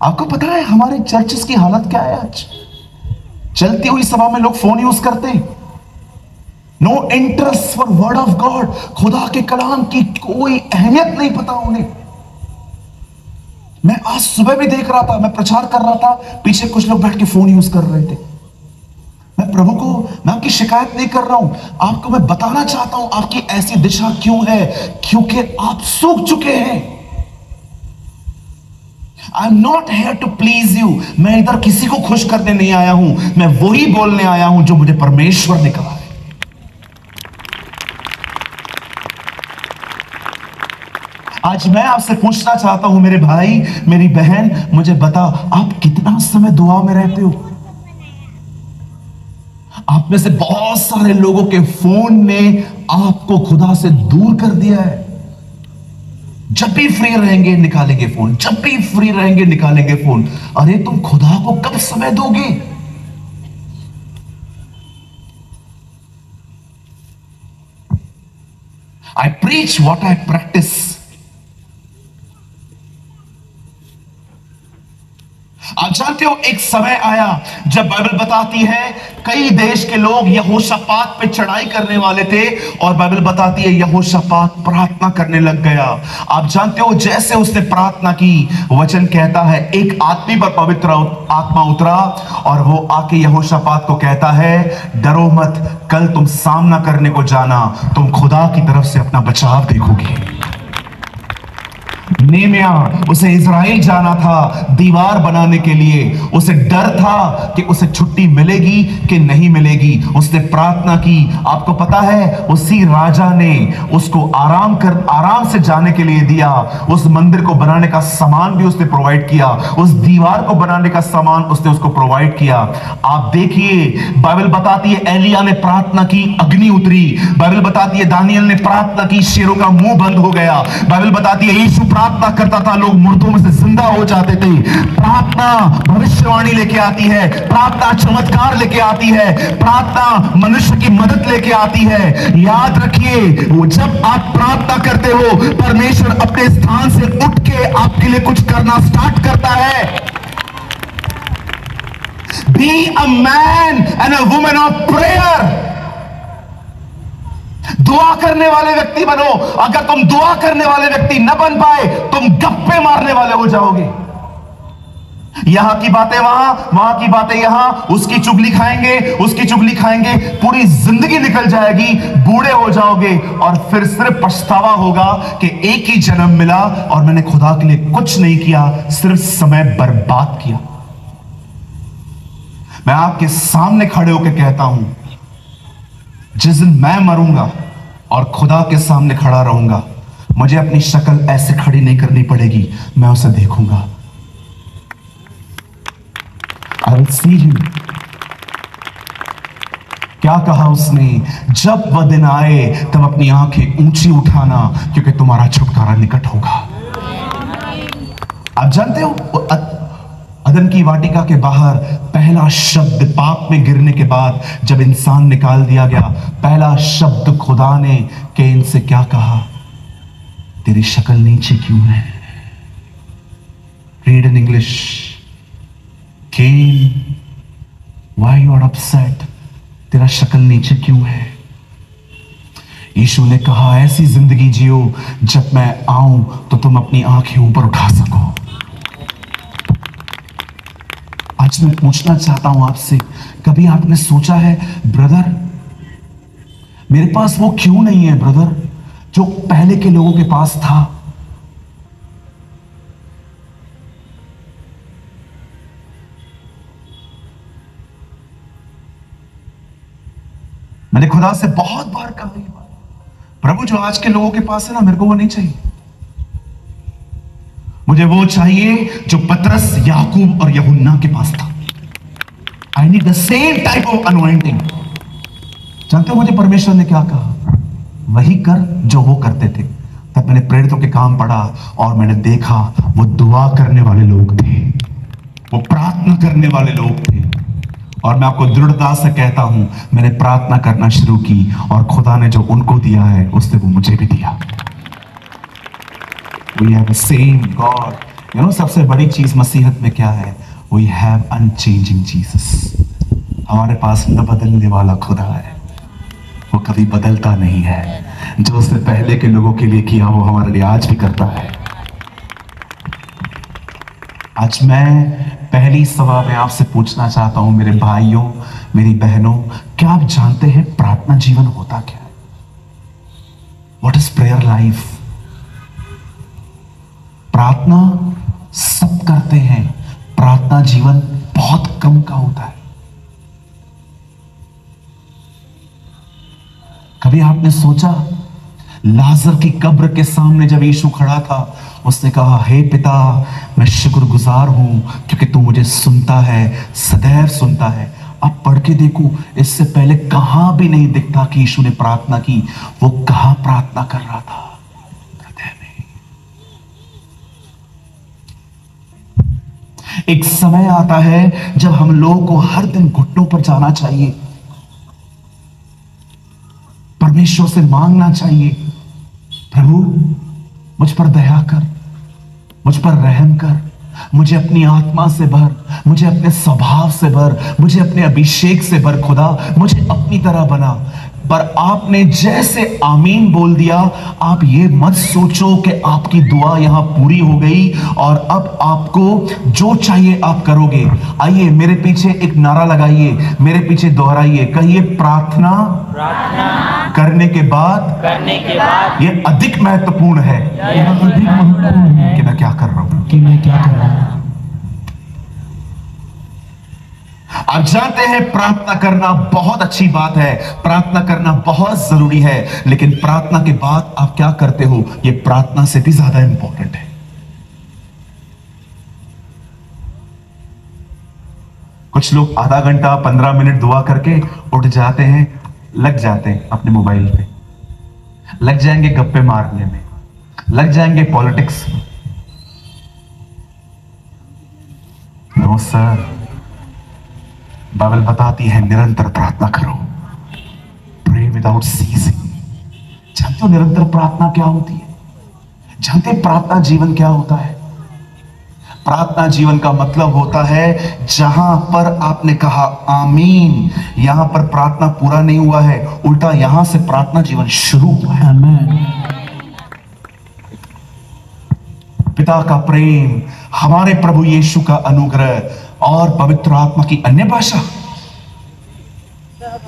आपको पता है हमारे चर्चेस की हालत क्या है आज? चलती हुई सभा में लोग फोन यूज करते हैं। No interest for word of God, खुदा के कलाम की कोई अहमियत नहीं पता उन्हें। मैं आज सुबह भी देख रहा था, मैं प्रचार कर रहा था, पीछे कुछ लोग बैठ के फोन यूज कर रहे थे। मैं आपकी शिकायत नहीं कर रहा हूं, आपको मैं बताना चाहता हूं आपकी ऐसी दिशा क्यों है, क्योंकि आप सूख चुके हैं। I am not here to please you. मैं इधर किसी को खुश करने नहीं आया हूं, मैं वही बोलने आया हूं जो मुझे परमेश्वर ने कहा है। आज मैं आपसे पूछना चाहता हूं मेरे भाई मेरी बहन, मुझे बता, आप कितना समय दुआ में रहते हो? आप में से बहुत सारे लोगों के फोन ने आपको खुदा से दूर कर दिया है। जब भी फ्री रहेंगे निकालेंगे फोन, जब भी फ्री रहेंगे निकालेंगे फोन। अरे तुम खुदा को कब समय दोगे? I preach what I practice. आप जानते हो एक समय आया जब बाइबल बताती है कई देश के लोग यहोशापात पे चढ़ाई करने वाले थे, और बाइबल बताती है यहोशापात प्रार्थना करने लग गया। आप जानते हो जैसे उसने प्रार्थना की, वचन कहता है एक आदमी पर पवित्र आत्मा उतरा और वो आके यहोशापात को कहता है, डरो मत, कल तुम सामना करने को जाना, तुम खुदा की तरफ से अपना बचाव देखोगे। नेमिया, उसे इजराइल जाना था दीवार बनाने के लिए, उसे डर था कि उसे छुट्टी मिलेगी कि नहीं मिलेगी। उसने प्रार्थना की। आपको पता है उसी राजा ने उसको आराम से जाने के लिए दिया। उस मंदिर को बनाने का सामान भी उसने प्रोवाइड किया, उस दीवार को बनाने का सामान उसने उसको प्रोवाइड किया। आप देखिए बाइबल बताती है एलिया ने प्रार्थना की, अग्नि उतरी। बाइबल बताती है दानियल ने प्रार्थना की, शेरों का मुंह बंद हो गया। बाइबल बताती है यीशु प्रार्थना करता था, लोग मुर्दों में से जिंदा हो जाते थे। प्रार्थना भविष्यवाणी लेके आती है, प्रार्थना चमत्कार लेके आती है, प्रार्थना मनुष्य की मदद लेके आती है। याद रखिए, वो जब आप प्रार्थना करते हो, परमेश्वर अपने स्थान से उठ के आपके लिए कुछ करना स्टार्ट करता है। Be a man and a woman of prayer. दुआ करने वाले व्यक्ति बनो। अगर तुम दुआ करने वाले व्यक्ति न बन पाए, तुम गप्पे मारने वाले हो जाओगे। यहां की बातें वहां, वहां की बातें यहां, उसकी चुगली खाएंगे, उसकी चुगली खाएंगे, पूरी जिंदगी निकल जाएगी, बूढ़े हो जाओगे और फिर सिर्फ पछतावा होगा कि एक ही जन्म मिला और मैंने खुदा के लिए कुछ नहीं किया, सिर्फ समय बर्बाद किया। मैं आपके सामने खड़े होकर कहता हूं, जिस दिन मैं मरूंगा और खुदा के सामने खड़ा रहूंगा, मुझे अपनी शक्ल ऐसे खड़ी नहीं करनी पड़ेगी, मैं उसे देखूंगा। I will see him. क्या कहा उसने? जब वह दिन आए तब अपनी आंखें ऊंची उठाना, क्योंकि तुम्हारा छुटकारा निकट होगा। आप जानते हो अदन की वाटिका के बाहर पहला शब्द पाप में गिरने के बाद जब इंसान निकाल दिया गया, पहला शब्द खुदा ने कैन से क्या कहा? तेरी शक्ल नीचे क्यों है? Read in English, can why you are upset? तेरा शक्ल नीचे क्यों है? यीशु ने कहा ऐसी जिंदगी जियो जब मैं आऊं तो तुम अपनी आंखें ऊपर उठा सको। आज मैं पूछना चाहता हूं आपसे, कभी आपने सोचा है ब्रदर मेरे पास वो क्यों नहीं है ब्रदर जो पहले के लोगों के पास था? मैंने खुदा से बहुत बार कहा ये बात, प्रभु जो आज के लोगों के पास है ना, मेरे को वो नहीं चाहिए। मुझे वो चाहिए जो पतरस, याकूब और यूहन्ना के पास था। I need the same type of anointing. जानते हो मुझे परमेश्वर ने क्या कहा? वही कर जो वो करते थे। तब मैंने प्रेरितों के काम पढ़ा और मैंने देखा वो दुआ करने वाले लोग थे, वो प्रार्थना करने वाले लोग थे। और मैं आपको दृढ़ता से कहता हूं, मैंने प्रार्थना करना शुरू की और खुदा ने जो उनको दिया है उसने वो मुझे भी दिया। We have the same God. You know, सबसे बड़ी चीज मसीहत में क्या है? We have unchanging Jesus. हमारे पास न बदलने वाला खुदा है, वो कभी बदलता नहीं है। जो उसने पहले के लोगों के लिए किया वो हमारे लिए आज भी करता है। आज मैं पहली सवाल मैं आपसे पूछना चाहता हूं, मेरे भाइयों मेरी बहनों, क्या आप जानते हैं प्रार्थना जीवन होता क्या है? What is prayer life? प्रार्थना सब करते हैं, प्रार्थना जीवन बहुत कम का होता है। कभी आपने सोचा लाजर की कब्र के सामने जब यीशु खड़ा था, उसने कहा हे पिता मैं शुक्रगुजार हूं क्योंकि तू मुझे सुनता है, सदैव सुनता है। अब पढ़ के देखो, इससे पहले कहां भी नहीं दिखता कि यीशु ने प्रार्थना की। वो कहां प्रार्थना कर रहा था? हृदय में। एक समय आता है जब हम लोगों को हर दिन घुटनों पर जाना चाहिए, परमेश्वर से मांगना चाहिए, प्रभु मुझ पर दया कर, मुझ पर रहम कर, मुझे अपनी आत्मा से भर, मुझे अपने स्वभाव से भर, मुझे अपने अभिषेक से भर खुदा, मुझे अपनी तरह बना। पर आपने जैसे आमीन बोल दिया, आप ये मत सोचो कि आपकी दुआ यहां पूरी हो गई और अब आपको जो चाहिए आप करोगे। आइए मेरे पीछे एक नारा लगाइए, मेरे पीछे दोहराइए, कहिए प्रार्थना करने के बाद ये अधिक महत्वपूर्ण है कि मैं क्या कर रहा हूं। आप जानते हैं प्रार्थना करना बहुत अच्छी बात है, प्रार्थना करना बहुत जरूरी है, लेकिन प्रार्थना के बाद आप क्या करते हो ये प्रार्थना से भी ज्यादा इंपॉर्टेंट है। कुछ लोग आधा घंटा 15 मिनट दुआ करके उठ जाते हैं, लग जाते हैं अपने मोबाइल पे, लग जाएंगे गप्पे मारने में, लग जाएंगे पॉलिटिक्स में। नो सर, बाइबल बताती है निरंतर प्रार्थना करो, प्रे विदाउट सीजिंग। जानते हो निरंतर प्रार्थना क्या होती है? जानते हैं प्रार्थना जीवन क्या होता है? प्रार्थना जीवन का मतलब होता है जहां पर आपने कहा आमीन, यहां पर प्रार्थना पूरा नहीं हुआ है, उल्टा यहां से प्रार्थना जीवन शुरू हुआ है। पिता का प्रेम, हमारे प्रभु यीशु का अनुग्रह और पवित्र आत्मा की अन्य भाषा।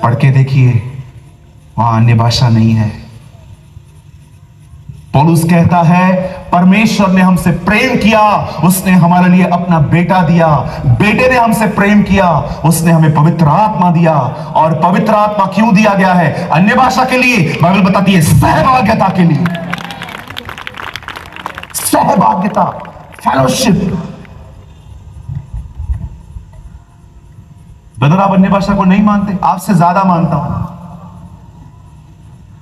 पढ़ के देखिए, वहां अन्य भाषा नहीं है। पौलुस कहता है परमेश्वर ने हमसे प्रेम किया, उसने हमारे लिए अपना बेटा दिया, बेटे ने हमसे प्रेम किया, उसने हमें पवित्र आत्मा दिया। और पवित्र आत्मा क्यों दिया गया है? अन्य भाषा के लिए, बाइबल बताती है सहभागिता के लिए। सहभागिता, फेलोशिप। ब्रदर, आप अन्य भाषा को नहीं मानते, आपसे ज्यादा मानता हूं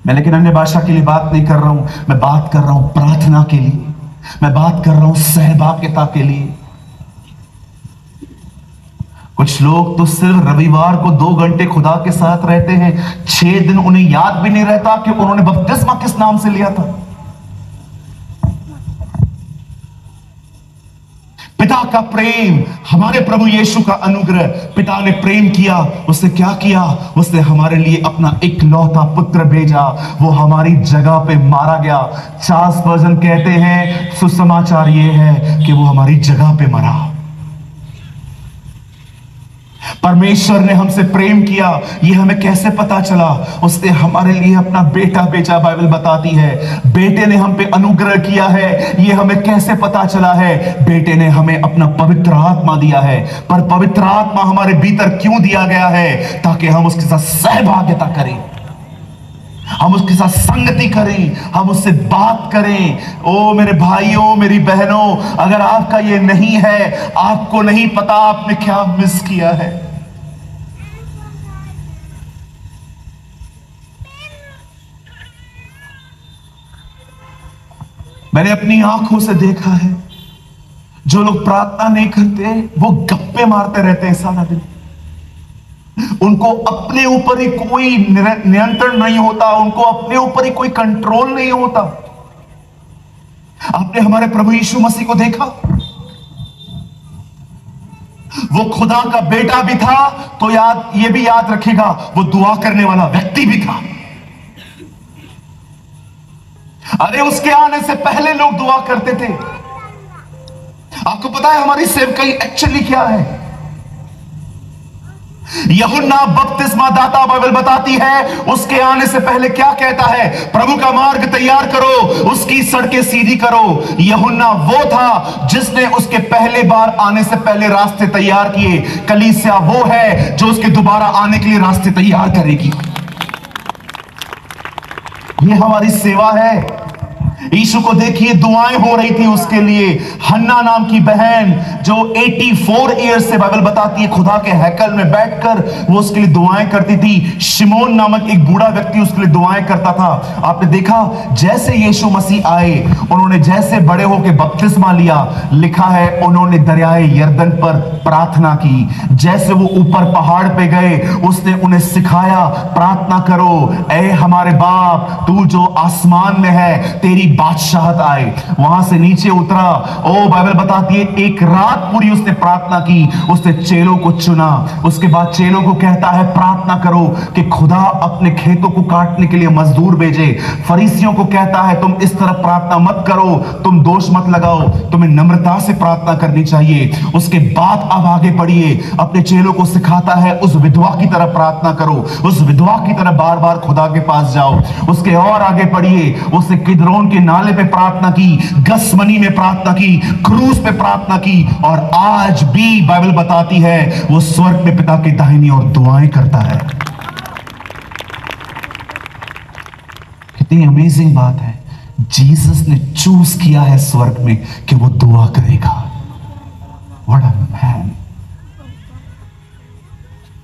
मैं, लेकिन अन्य भाषा के लिए बात नहीं कर रहा हूं। मैं बात कर रहा हूं प्रार्थना के लिए, मैं बात कर रहा हूं सहभागिता के लिए। कुछ लोग तो सिर्फ रविवार को 2 घंटे खुदा के साथ रहते हैं, 6 दिन उन्हें याद भी नहीं रहता कि उन्होंने बपतिस्मा किस नाम से लिया था। पिता का प्रेम, हमारे प्रभु यीशु का अनुग्रह, पिता ने प्रेम किया, उसने क्या किया? उसने हमारे लिए अपना इकलौता पुत्र भेजा, वो हमारी जगह पे मारा गया। चार्ल्स स्पर्जन कहते हैं, सुसमाचार ये है कि वो हमारी जगह पे मरा। परमेश्वर ने हमसे प्रेम किया, ये हमें कैसे पता चला? उसने हमारे लिए अपना बेटा भेजा, बाइबल बताती है। बेटे ने हम पे अनुग्रह किया है, ये हमें कैसे पता चला है? बेटे ने हमें अपना पवित्र आत्मा दिया है। पर पवित्र आत्मा हमारे भीतर क्यों दिया गया है? ताकि हम उसके साथ सहभागिता करें, हम उसके साथ संगति करें, हम उससे बात करें। ओ मेरे भाइयों, मेरी बहनों, अगर आपका ये नहीं है, आपको नहीं पता आपने क्या मिस किया है। मैंने अपनी आंखों से देखा है, जो लोग प्रार्थना नहीं करते वो गप्पे मारते रहते हैं सारा दिन। उनको अपने ऊपर ही कोई नियंत्रण नहीं होता, उनको अपने ऊपर ही कोई कंट्रोल नहीं होता। आपने हमारे प्रभु यीशु मसीह को देखा, वो खुदा का बेटा भी था, तो ये भी याद रखेगा, वो दुआ करने वाला व्यक्ति भी था। अरे उसके आने से पहले लोग दुआ करते थे। आपको पता है हमारी सेवकाई एक्चुअली क्या है? यूहन्ना बपतिस्मा दाता, बाइबल बताती है, उसके आने से पहले क्या कहता है? प्रभु का मार्ग तैयार करो, उसकी सड़कें सीधी करो। यूहन्ना वो था जिसने उसके पहले बार आने से पहले रास्ते तैयार किए। कलीसिया वो है जो उसके दोबारा आने के लिए रास्ते तैयार करेगी। ये हमारी सेवा है। यीशु को देखिए, दुआएं हो रही थी उसके लिए। हन्ना नाम की बहन जो 84 ईयर्स से, बाइबल बताती है, खुदा के हैकल में बैठकर वो उसके लिए दुआएं करती थी। शिमोन नामक एक बूढ़ा व्यक्ति उसके लिए दुआएं करता था। आपने देखा, जैसे यीशु मसीह आए, उन्होंने जैसे बड़े होकर बपतिस्मा लिया, लिखा है उन्होंने दरियाए यरदन पर प्रार्थना की। जैसे वो ऊपर पहाड़ पे गए, उसने उन्हें सिखाया, प्रार्थना करो, ऐ हमारे बाप, तू जो आसमान में है, तेरी बादशाहत आए। वहां से नीचे उतरा। ओ बाइबल बताती है, एक रात पूरी उसने प्रार्थना की। उसने चेलों को चुना। उसके बाद चेलों को कहता है, प्रार्थना करो कि खुदा अपने खेतों को काटने के लिए मजदूर भेजे। फरीसियों को कहता है, तुम इस तरह प्रार्थना मत करो, तुम दोष मत लगाओ, तुम्हें नम्रता से प्रार्थना करनी चाहिए। उसके बाद अब आगे बढ़िए, अपने चेलों को सिखाता है, उस विधवा की तरह प्रार्थना करो, उस विधवा की तरह बार बार खुदा के पास जाओ। उसके और आगे बढ़िए, उसने किद्रोन के नाले पे प्रार्थना की, गसमनी में प्रार्थना की, क्रूस पे प्रार्थना की, और आज भी बाइबल बताती है वो स्वर्ग में पिता की दाहिनी ओर दुआएं करता है। कितनी अमेजिंग बात है, जीसस ने चूज किया है स्वर्ग में कि वो दुआ करेगा। What a man.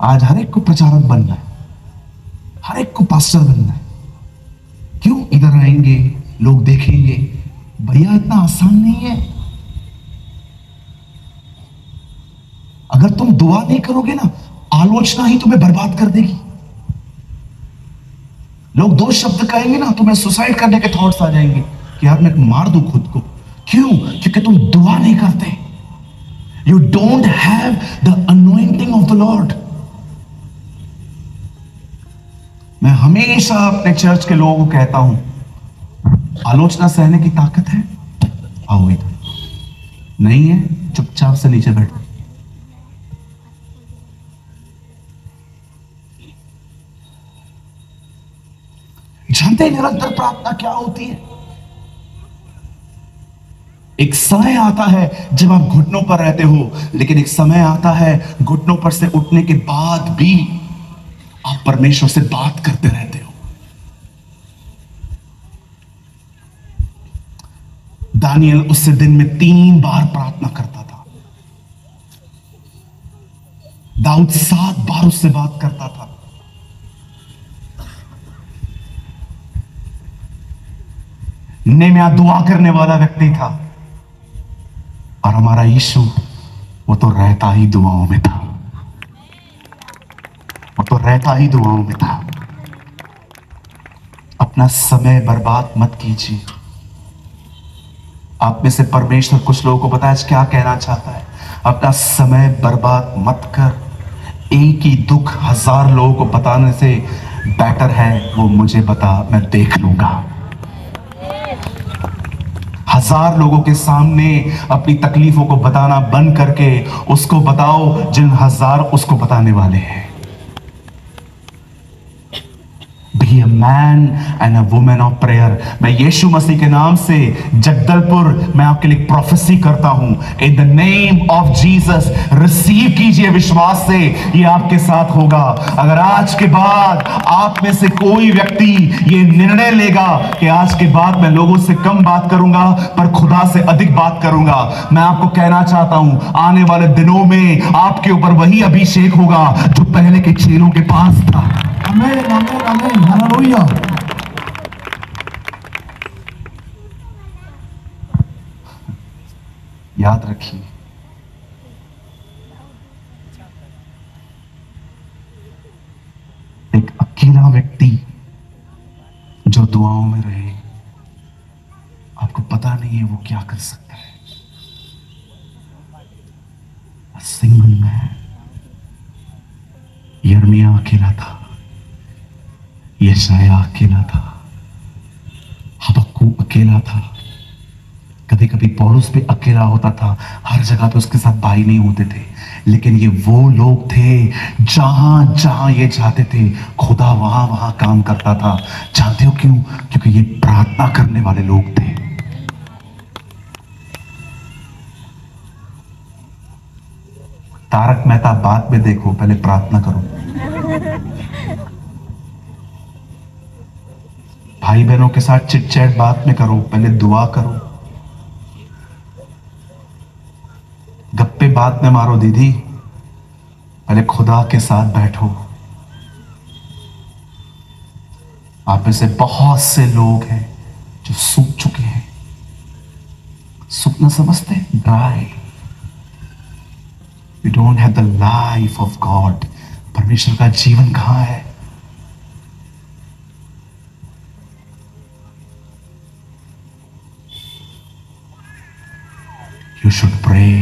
आज हर एक को प्रचारक बनना है, हर एक को पास्टर बनना है। क्यों? इधर आएंगे, लोग देखेंगे। भैया इतना आसान नहीं है। अगर तुम दुआ नहीं करोगे ना, आलोचना ही तुम्हें बर्बाद कर देगी। लोग 2 शब्द कहेंगे ना, तुम्हें सुसाइड करने के थॉट्स आ जाएंगे कि यार मैं मार दूं खुद को। क्यों? क्योंकि तुम दुआ नहीं करते। You don't have the anointing of the Lord. मैं हमेशा अपने चर्च के लोगों को कहता हूं, आलोचना सहने की ताकत है? आओ इधर। नहीं है, चुपचाप से नीचे बैठो। जानते हैं निरंतर प्रार्थना क्या होती है? एक समय आता है जब आप घुटनों पर रहते हो, लेकिन एक समय आता है घुटनों पर से उठने के बाद भी आप परमेश्वर से बात करते रहते हो। दानियल उससे दिन में 3 बार प्रार्थना करता था। दाऊद 7 बार उससे बात करता था। नेहमिया दुआ करने वाला व्यक्ति था, और हमारा यीशु वो तो रहता ही दुआओं में था, वो तो रहता ही दुआओं में था। अपना समय बर्बाद मत कीजिए। आप में से परमेश्वर कुछ लोगों को पता है क्या कहना चाहता है, अपना समय बर्बाद मत कर। एक ही दुख 1000 लोगों को बताने से बेटर है वो मुझे बता, मैं देख लूंगा। 1000 लोगों के सामने अपनी तकलीफों को बताना बंद करके उसको बताओ जिन 1000 उसको बताने वाले हैं। Be a man and a woman of prayer। मैं यीशु मसीह के नाम से जगदलपुर मैं आपके लिए प्रोफेसी करता हूं। In the name of Jesus, receive कीजिए विश्वास से, ये आपके साथ होगा। अगर आज के बाद आप में से कोई व्यक्ति ये निर्णय लेगा कि आज के बाद मैं लोगों से कम बात करूंगा पर खुदा से अधिक बात करूंगा, मैं आपको कहना चाहता हूं आने वाले दिनों में आपके ऊपर वही अभिषेक होगा जो पहले के चेलों के पास था। आमेन आमेन आमेन, हालेलुया। याद रखिए, एक अकेला व्यक्ति जो दुआओं में रहे, आपको पता नहीं है वो क्या कर सकता है। सिंगल मैन, यिर्मयाह अकेला था, यशायाह अकेला था, हबक्कू अकेला था, कभी कभी पौलुस भी अकेला होता था। हर जगह पे उसके साथ भाई नहीं होते थे, लेकिन ये वो लोग थे जहां जहां ये चाहते थे खुदा वहां वहां काम करता था। जानते हो क्यों? क्योंकि ये प्रार्थना करने वाले लोग थे। तारक मेहता बाद में देखो, पहले प्रार्थना करो। भाई बहनों के साथ चिट चैट बात में करो, पहले दुआ करो। गप्पे बाद में मारो दीदी, पहले खुदा के साथ बैठो। आप में से बहुत से लोग हैं जो सूख चुके हैं। सूखना समझते? Dry. You don't have the life of God. परमेश्वर का जीवन कहां है? You should pray.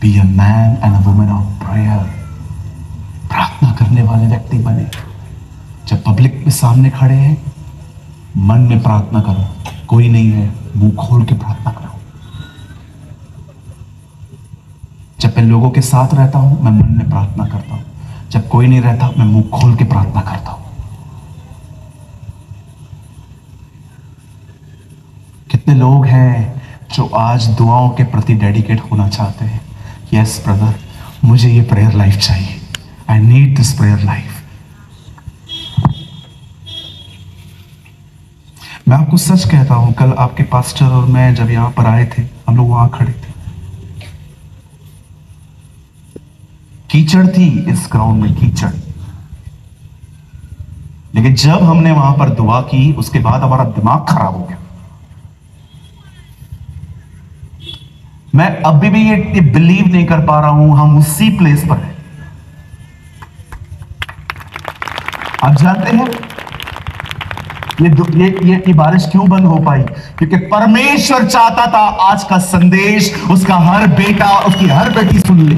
Be a man and a woman of prayer. प्रार्थना करने वाले व्यक्ति बने। जब पब्लिक में सामने खड़े हैं, मन में प्रार्थना करो। कोई नहीं है, मुंह खोल के प्रार्थना करो। जब मैं लोगों के साथ रहता हूं, मैं मन में प्रार्थना करता हूं। जब कोई नहीं रहता, मैं मुंह खोल के प्रार्थना करता हूं। कितने लोग हैं जो आज दुआओं के प्रति डेडिकेट होना चाहते हैं? यस ब्रदर, मुझे ये प्रेयर लाइफ चाहिए। I need this prayer life. मैं आपको सच कहता हूं, कल आपके पास्टर और मैं जब यहां पर आए थे, हम लोग वहां खड़े थे, कीचड़ थी इस ग्राउंड में, कीचड़। लेकिन जब हमने वहां पर दुआ की, उसके बाद हमारा दिमाग खराब हो गया। मैं अभी भी ये बिलीव नहीं कर पा रहा हूं हम उसी प्लेस पर हैं। आप जानते हैं ये बारिश क्यों बंद हो पाई? क्योंकि परमेश्वर चाहता था आज का संदेश उसका हर बेटा, उसकी हर बेटी सुन ले।